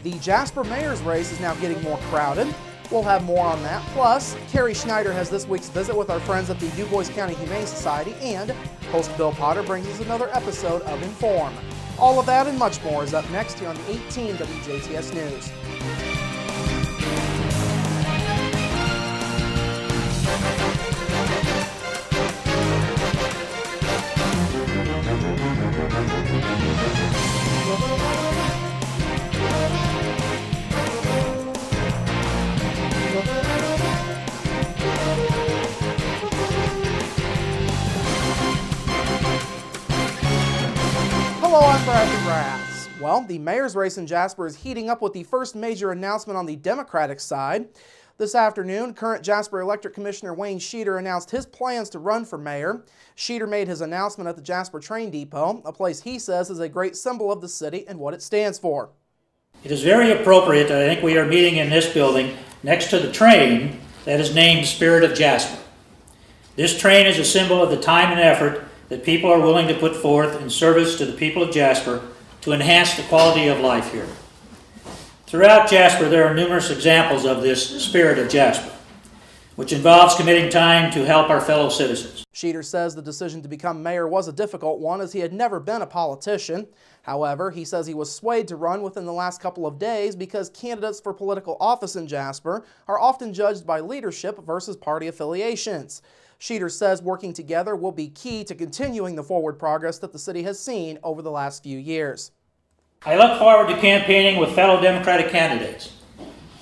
The Jasper mayor's race is now getting more crowded. We'll have more on that. Plus, Carrie Schneider has this week's visit with our friends at the DuBois County Humane Society, and host Bill Potter brings us another episode of Inform. All of that and much more is up next here on the 18 WJTS News. Hello, I'm Bradford Raths. Well, the mayor's race in Jasper is heating up with the first major announcement on the Democratic side. This afternoon, current Jasper Electric Commissioner Wayne Sheeter announced his plans to run for mayor. Sheeter made his announcement at the Jasper Train Depot, a place he says is a great symbol of the city and what it stands for. It is very appropriate that I think we are meeting in this building next to the train that is named Spirit of Jasper. This train is a symbol of the time and effort that people are willing to put forth in service to the people of Jasper to enhance the quality of life here. Throughout Jasper, there are numerous examples of this Spirit of Jasper, which involves committing time to help our fellow citizens. Sheeter says the decision to become mayor was a difficult one, as he had never been a politician. However, he says he was swayed to run within the last couple of days because candidates for political office in Jasper are often judged by leadership versus party affiliations. Sheeter says working together will be key to continuing the forward progress that the city has seen over the last few years. I look forward to campaigning with fellow Democratic candidates.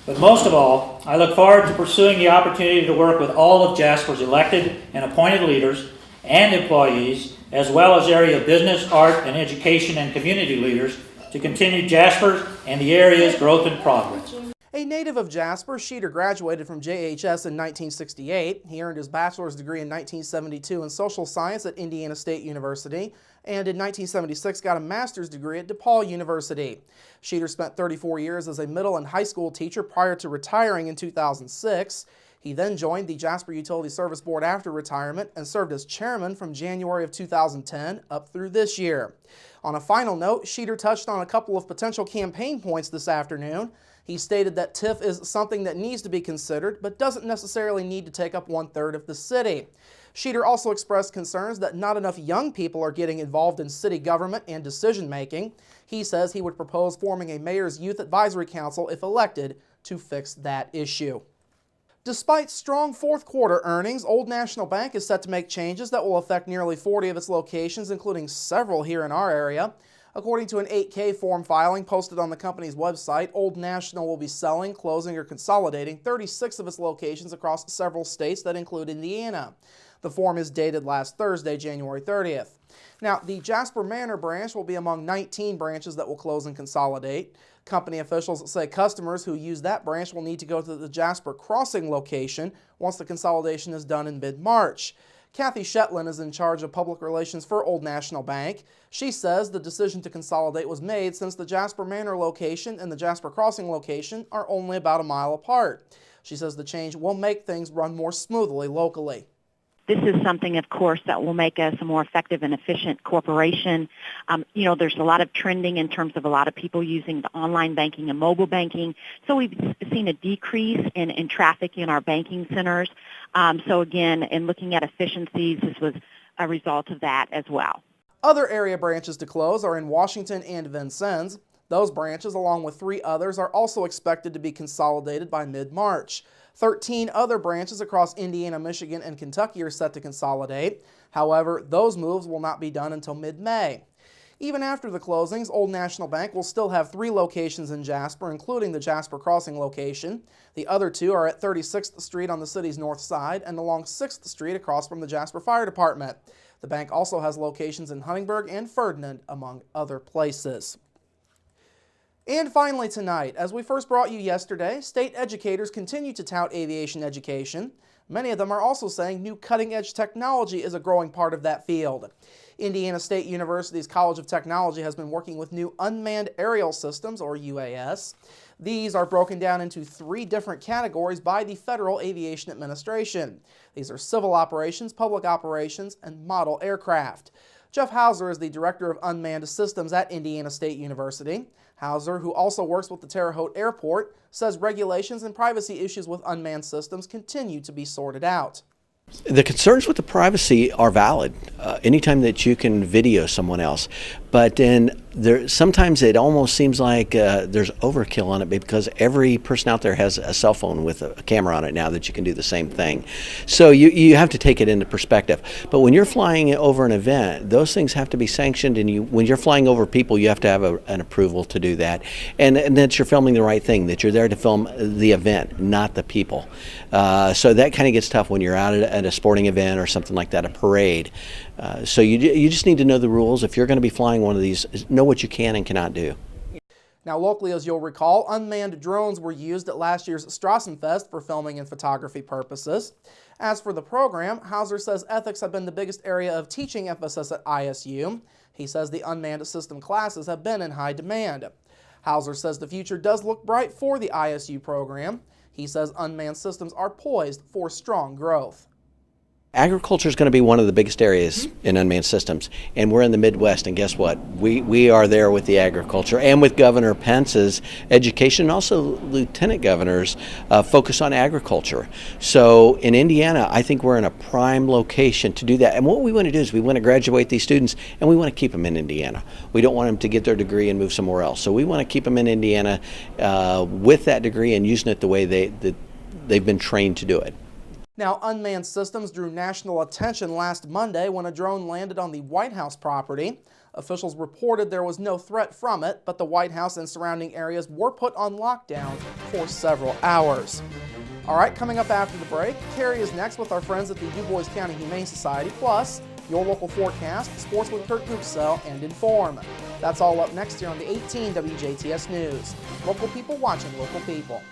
But most of all, I look forward to pursuing the opportunity to work with all of Jasper's elected and appointed leaders and employees, as well as area business, art, and education and community leaders, to continue Jasper's and the area's growth and progress. A native of Jasper, Sheeter graduated from JHS in 1968. He earned his bachelor's degree in 1972 in social science at Indiana State University, and in 1976 got a master's degree at DePaul University. Sheeter spent 34 years as a middle and high school teacher prior to retiring in 2006. He then joined the Jasper Utility Service Board after retirement and served as chairman from January of 2010 up through this year. On a final note, Sheeter touched on a couple of potential campaign points this afternoon. He stated that TIF is something that needs to be considered, but doesn't necessarily need to take up 1/3 of the city. Sheeter also expressed concerns that not enough young people are getting involved in city government and decision-making. He says he would propose forming a Mayor's Youth Advisory Council if elected to fix that issue. Despite strong fourth quarter earnings, Old National Bank is set to make changes that will affect nearly 40 of its locations, including several here in our area. According to an 8K form filing posted on the company's website, Old National will be selling, closing, or consolidating 36 of its locations across several states that include Indiana. The form is dated last Thursday, January 30th. Now, the Jasper Manor branch will be among 19 branches that will close and consolidate. Company officials say customers who use that branch will need to go to the Jasper Crossing location once the consolidation is done in mid-March. Kathy Shetland is in charge of public relations for Old National Bank. She says the decision to consolidate was made since the Jasper Manor location and the Jasper Crossing location are only about a mile apart. She says the change will make things run more smoothly locally. This is something, of course, that will make us a more effective and efficient corporation. There's a lot of trending in terms of a lot of people using the online banking and mobile banking. So we've seen a decrease in traffic in our banking centers. So again, in looking at efficiencies, this was a result of that as well. Other area branches to close are in Washington and Vincennes. Those branches, along with 3 others, are also expected to be consolidated by mid-March. 13 other branches across Indiana, Michigan, and Kentucky are set to consolidate. However, those moves will not be done until mid-May. Even after the closings, Old National Bank will still have 3 locations in Jasper, including the Jasper Crossing location. The other 2 are at 36th Street on the city's north side and along 6th Street across from the Jasper Fire Department. The bank also has locations in Huntingburg and Ferdinand, among other places. And finally tonight, as we first brought you yesterday, state educators continue to tout aviation education. Many of them are also saying new cutting-edge technology is a growing part of that field. Indiana State University's College of Technology has been working with new unmanned aerial systems, or UAS. These are broken down into 3 different categories by the Federal Aviation Administration. These are civil operations, public operations, and model aircraft. Jeff Hauser is the Director of Unmanned Systems at Indiana State University. Hauser, who also works with the Terre Haute Airport, says regulations and privacy issues with unmanned systems continue to be sorted out. The concerns with the privacy are valid anytime that you can video someone else, but then sometimes it almost seems like there's overkill on it because every person out there has a cell phone with a camera on it now that you can do the same thing. So you have to take it into perspective. But when you're flying over an event, those things have to be sanctioned, and when you're flying over people, you have to have an approval to do that, and that you're filming the right thing, that you're there to film the event, not the people. So that kind of gets tough when you're out at a sporting event or something like that, a parade. So you just need to know the rules. If you're going to be flying one of these, know what you can and cannot do. Now locally, as you'll recall, unmanned drones were used at last year's Strassenfest for filming and photography purposes. As for the program, Hauser says ethics have been the biggest area of teaching emphasis at ISU. He says the unmanned system classes have been in high demand. Hauser says the future does look bright for the ISU program. He says unmanned systems are poised for strong growth. Agriculture is going to be one of the biggest areas in unmanned systems, and we're in the Midwest, and guess what? We are there with the agriculture and with Governor Pence's education, and also Lieutenant Governor's focus on agriculture. So in Indiana, I think we're in a prime location to do that. And what we want to do is we want to graduate these students, and we want to keep them in Indiana. We don't want them to get their degree and move somewhere else. So we want to keep them in Indiana with that degree and using it the way they've been trained to do it. Now, unmanned systems drew national attention last Monday when a drone landed on the White House property. Officials reported there was no threat from it, but the White House and surrounding areas were put on lockdown for several hours. All right, coming up after the break, Carrie is next with our friends at the DuBois County Humane Society, plus your local forecast, sports with Kurt Gooksell, and Inform. That's all up next here on the 18 WJTS News. Local people watching local people.